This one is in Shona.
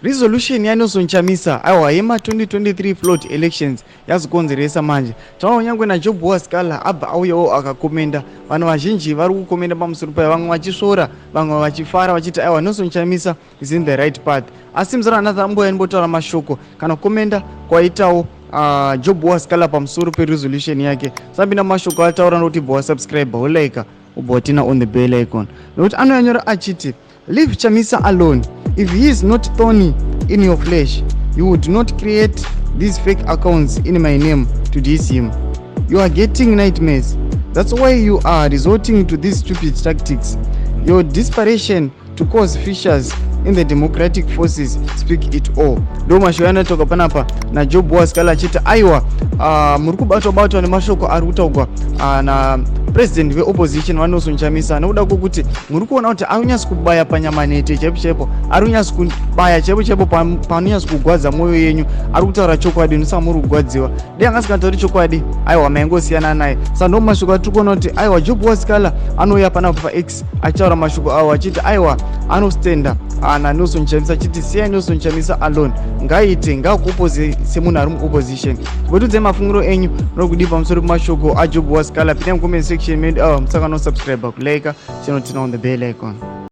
resolution yaNaChamisa aiwa yema 2023 float elections yazokonzeresa manje. Taona nyangwe na Job Sikhala abva auyawo akakomenda. Vanhu vazhinji vari kukomenda pamusoro payo, vamwe vachisvora, vamwe vachifara vachiti aiwa naChamisa is in the right path. Asi muzara another mboya nimbotaura mashoko kana kukomenda kwaitawo Job Sikhala pamusoro peresolution yake. Sabina mashoko ataura noti bwa subscribe ulike ubotina on the bell icon. Nokuti anoyanyora achiti leave Chamisa alone. If he is not thorny in your flesh, you would not create these fake accounts in my name to diss him. You are getting nightmares. That's why you are resorting to these stupid tactics. Your desperation to cause fissures in the democratic forces speak it all. Ndo mashoko yanatoka panapa na Job Sikhala achiti aiwa muri kubatwa nemashoko ari kutaurwa na president veopposition naChamisa nokuda kwokuti muri kuona kuti ari kunyatsa kubaya panyamanete chaipo ari kunyatsa kubaya chaipo panonyatsa kugwadza mwoyo yenyu, ari kutaura chokwadi nosaka muri kugwadziwa. Dei anga asikatauri chokwadi aiwa maingosiyana naye. Saka ndo mashoko atiri kuona kuti aiwa Job Sikhala anouya panapa paX achitaura mashoko awo achiti aiwa anostenda naChamisa achiti siyai naChamisa alone, ngaite ngakuopoze semunhu ari muopposition. Votudze mafungiro enyu nokudii pamusoro pemashoko aJob Sikhala. Pinda mucomment section medu musaka no subscribe kulike channel tina on the bell icon.